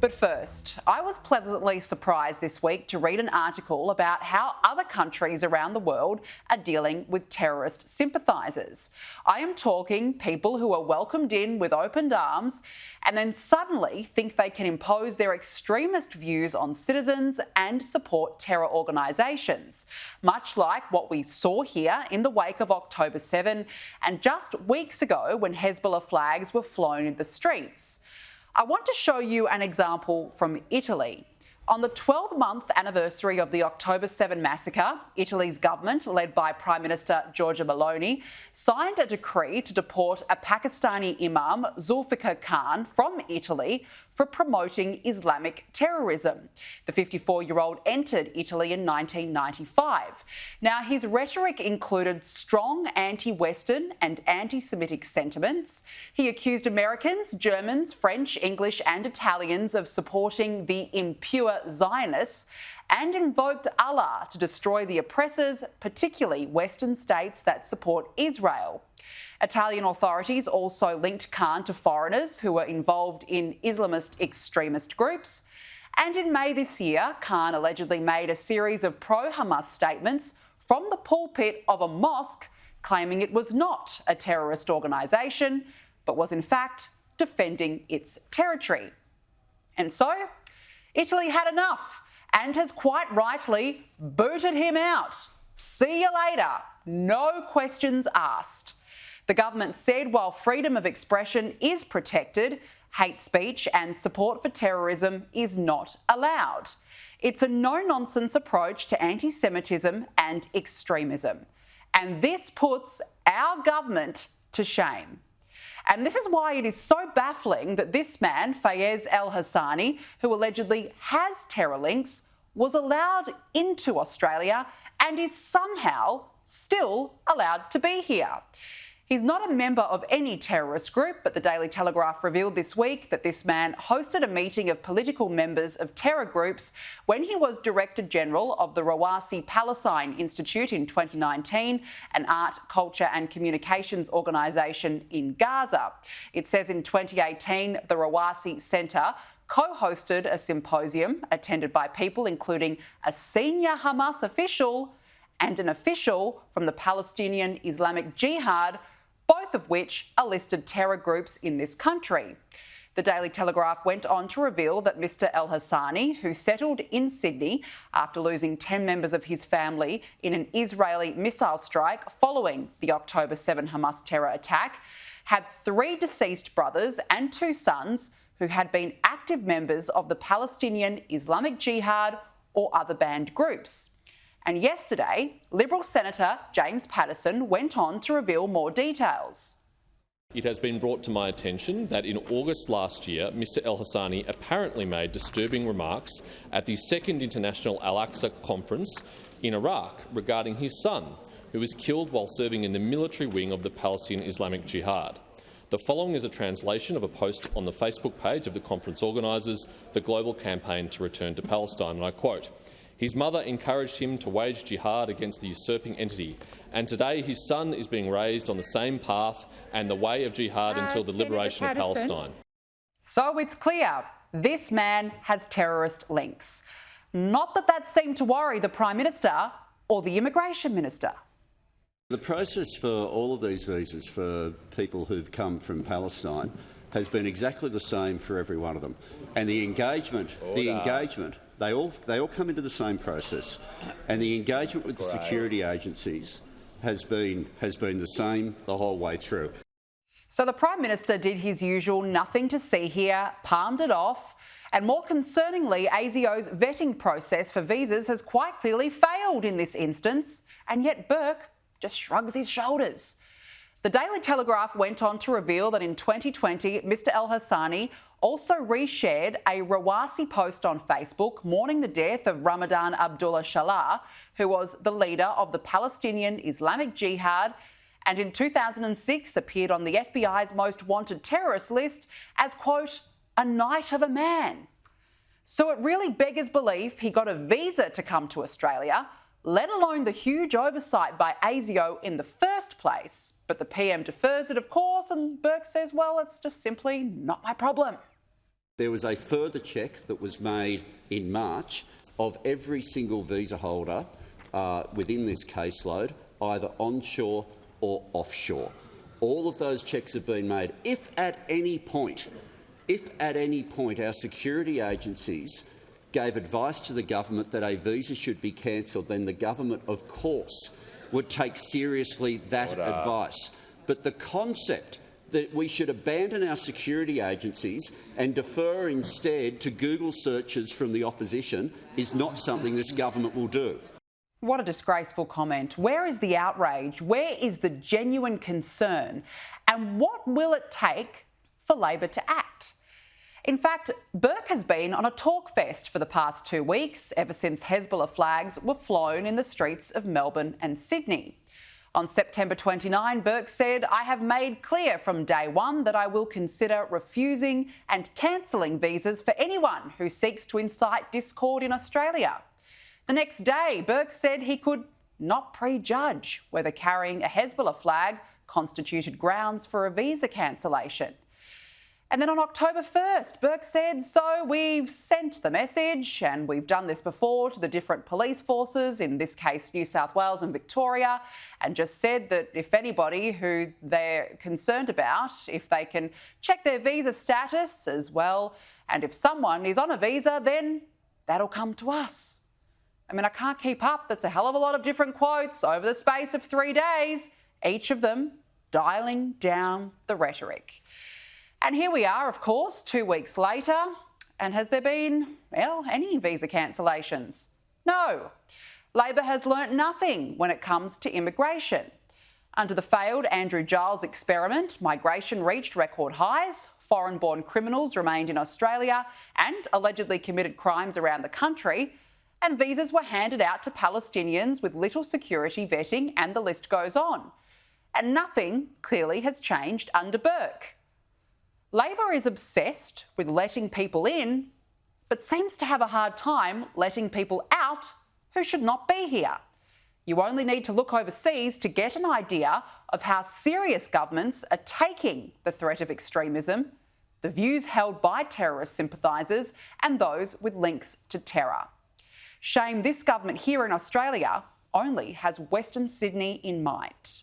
But first, I was pleasantly surprised this week to read an article about how other countries around the world are dealing with terrorist sympathisers. I am talking people who are welcomed in with open arms and then suddenly think they can impose their extremist views on citizens and support terror organisations, much like what we saw here in the wake of October 7 and just weeks ago when Hezbollah flags were flown in the streets. I want to show you an example from Italy. On the 12-month anniversary of the October 7 massacre, Italy's government, led by Prime Minister Giorgia Meloni, signed a decree to deport a Pakistani Imam Zulfiqar Khan from Italy for promoting Islamic terrorism. The 54-year-old entered Italy in 1995. Now, his rhetoric included strong anti-Western and anti-Semitic sentiments. He accused Americans, Germans, French, English and Italians of supporting the impure Zionists and invoked Allah to destroy the oppressors, particularly Western states that support Israel. Italian authorities also linked Khan to foreigners who were involved in Islamist extremist groups. And in May this year, Khan allegedly made a series of pro-Hamas statements from the pulpit of a mosque, claiming it was not a terrorist organisation, but was in fact defending its territory. And so, Italy had enough and has quite rightly booted him out. See you later. No questions asked. The government said while freedom of expression is protected, hate speech and support for terrorism is not allowed. It's a no-nonsense approach to anti-Semitism and extremism. And this puts our government to shame. And this is why it is so baffling that this man, Fayez El-Hassani, who allegedly has terror links, was allowed into Australia and is somehow still allowed to be here. He's not a member of any terrorist group, but the Daily Telegraph revealed this week that this man hosted a meeting of political members of terror groups when he was Director General of the Rawasi Palestine Institute in 2019, an art, culture and communications organisation in Gaza. It says in 2018, the Rawasi Centre co-hosted a symposium attended by people including a senior Hamas official and an official from the Palestinian Islamic Jihad, both of which are listed terror groups in this country. The Daily Telegraph went on to reveal that Mr El-Hassani, who settled in Sydney after losing 10 members of his family in an Israeli missile strike following the October 7 Hamas terror attack, had 3 deceased brothers and 2 sons who had been active members of the Palestinian Islamic Jihad or other banned groups. And yesterday, Liberal Senator James Paterson went on to reveal more details. It has been brought to my attention that in August last year, Mr El-Hassani apparently made disturbing remarks at the Second International Al-Aqsa Conference in Iraq regarding his son, who was killed while serving in the military wing of the Palestinian Islamic Jihad. The following is a translation of a post on the Facebook page of the conference organisers, the Global Campaign to Return to Palestine, and I quote, "His mother encouraged him to wage jihad against the usurping entity, and today his son is being raised on the same path and the way of jihad until the liberation of Palestine." So it's clear, this man has terrorist links. Not that that seemed to worry the Prime Minister or the Immigration Minister. The process for all of these visas for people who've come from Palestine has been exactly the same for every one of them. And the engagement, they all come into the same process, and the engagement with the security agencies has been the same the whole way through. So the Prime Minister did his usual nothing to see here, palmed it off, and more concerningly, ASIO's vetting process for visas has quite clearly failed in this instance, and yet Burke just shrugs his shoulders. The Daily Telegraph went on to reveal that in 2020, Mr El-Hassani also reshared a Rawasi post on Facebook mourning the death of Ramadan Abdullah Shalah, who was the leader of the Palestinian Islamic Jihad, and in 2006 appeared on the FBI's most wanted terrorist list as, quote, a knight of a man. So it really beggars belief he got a visa to come to Australia, let alone the huge oversight by ASIO in the first place. But the PM defers it, of course, and Burke says, well, it's just simply not my problem. there was a further check that was made in March of every single visa holder within this caseload, either onshore or offshore. All of those checks have been made. If at any point our security agencies gave advice to the government that a visa should be cancelled, then the government, of course, would take seriously that advice. But the concept that we should abandon our security agencies and defer instead to Google searches from the opposition is not something this government will do. What a disgraceful comment. Where is the outrage? Where is the genuine concern? And what will it take for Labor to act? In fact, Burke has been on a talk fest for the past 2 weeks, ever since Hezbollah flags were flown in the streets of Melbourne and Sydney. On September 29, Burke said, "I have made clear from day one that I will consider refusing and cancelling visas for anyone who seeks to incite discord in Australia." The next day, Burke said he could not prejudge whether carrying a Hezbollah flag constituted grounds for a visa cancellation. And then on October 1st, Burke said, "So we've sent the message, and we've done this before to the different police forces, in this case New South Wales and Victoria, and just said that if anybody who they're concerned about, if they can check their visa status as well, and if someone is on a visa, then that'll come to us." I mean, I can't keep up. That's a hell of a lot of different quotes over the space of 3 days, each of them dialing down the rhetoric. And here we are, of course, 2 weeks later, and has there been, well, any visa cancellations? No. Labor has learnt nothing when it comes to immigration. Under the failed Andrew Giles experiment, migration reached record highs, foreign-born criminals remained in Australia and allegedly committed crimes around the country, and visas were handed out to Palestinians with little security vetting, and the list goes on. And nothing clearly has changed under Burke. Labor is obsessed with letting people in, but seems to have a hard time letting people out who should not be here. You only need to look overseas to get an idea of how serious governments are taking the threat of extremism, the views held by terrorist sympathisers and those with links to terror. Shame this government here in Australia only has Western Sydney in mind.